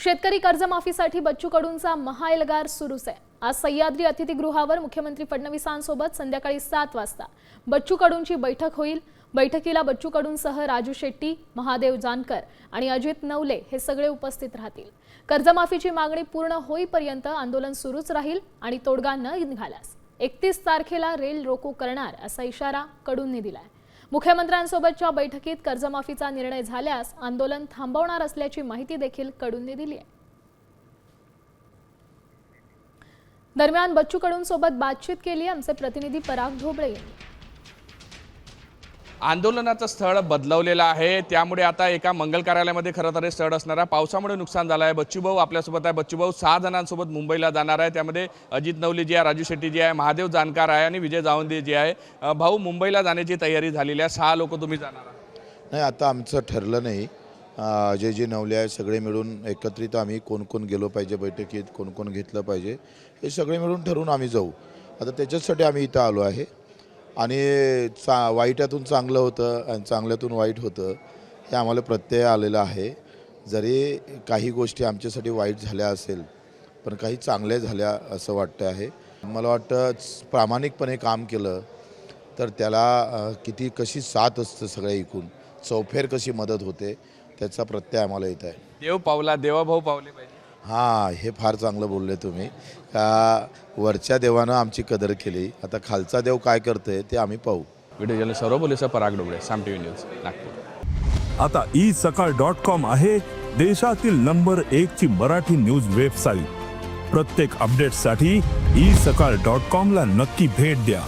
शेतकरी कर्जमाफीसाठी बच्चू कडूंचा महाएल्गार सुरूच आहे। आज सह्याद्री अतिथीगृहावर मुख्यमंत्री फडणवीसांसोबत संध्याकाळी 7 वाजता बच्चू कडूंची बैठक होईल। बैठकीला बच्चू कडूंसह राजू शेट्टी, महादेव जानकर आणि अजित नवले हे सगळे उपस्थित राहतील। कर्जमाफीची मागणी पूर्ण होईपर्यंत आंदोलन सुरूच राहील आणि तोडगा न निघाल्यास 31 तारखेला रेल रोको करणार असा इशारा कडूंनी दिलाय। मुख्यमंत्र्यांसोबतच्या बैठकीत कर्जमाफीचा निर्णय झाल्यास आंदोलन थांबवणार असल्याची माहिती देखील कडूंनी दिली आहे। दरम्यान बच्चू कडूंसोबत बातचीत केली आमचे प्रतिनिधी पराग ढोबळे। आंदोलनाचं स्थळ बदलवलेलं आहे, त्यामुळे आता एका मंगल कार्यालयामध्ये खरं तर स्थळ असणारा पावसामुळे नुकसान झालं आहे। बच्चू भाऊ आपल्यासोबत आहे। बच्चू भाऊ 6 जणांसोबत मुंबईला जाणार आहे, त्यामध्ये अजित नवले जी आहे, राजू शेट्टी जी आहे, महादेव जानकर आहे आणि विजय जावंदे जी आहे। भाऊ, मुंबईला जाण्याची तयारी झालेली आहे, 6 लोक तुम्ही जाणार आहात? नाही, आता आमचं ठरलं नाही। जे नवले आहे सगळे मिळून एकत्रित आम्ही कोण कोण गेलो पाहिजे बैठकीत, कोण कोण घेतलं पाहिजे हे सगळे मिळून ठरवून आम्ही जाऊ। आता त्याच्यासाठी आम्ही इथं आलो आहे आणि वाईटातून चांगलं होतं आणि चांगल्यातून वाईट होतं हे आम्हाला प्रत्यय आलेला आहे। जरी काही गोष्टी आमच्यासाठी वाईट झाल्या असेल पण काही चांगल्या झाल्या असं वाटतं आहे। मला वाटतं प्रामाणिकपणे काम केलं तर त्याला कशी साथ असतं, सगळ्या एकूण चौफेर कशी मदत होते त्याचा प्रत्यय आम्हाला येत आहे। देव पावला देवाभाऊ पावले पाहिजे। हां, हे फार चांगलं बोलले तुम्ही। का वरच्या देवानं आमची कदर केली, आता खालचा देव काय करतोय ते आम्ही पाहू। व्हिडिओ जर्नलिस्ट सर्व पोलिस पराग ढोबळे, साम टीव्ही न्यूज, नागपूर। आता isakal.com आहे देशातील नंबर 1 ची मराठी न्यूज वेबसाईट। प्रत्येक अपडेटसाठी isakal.com ला नक्की भेट द्या।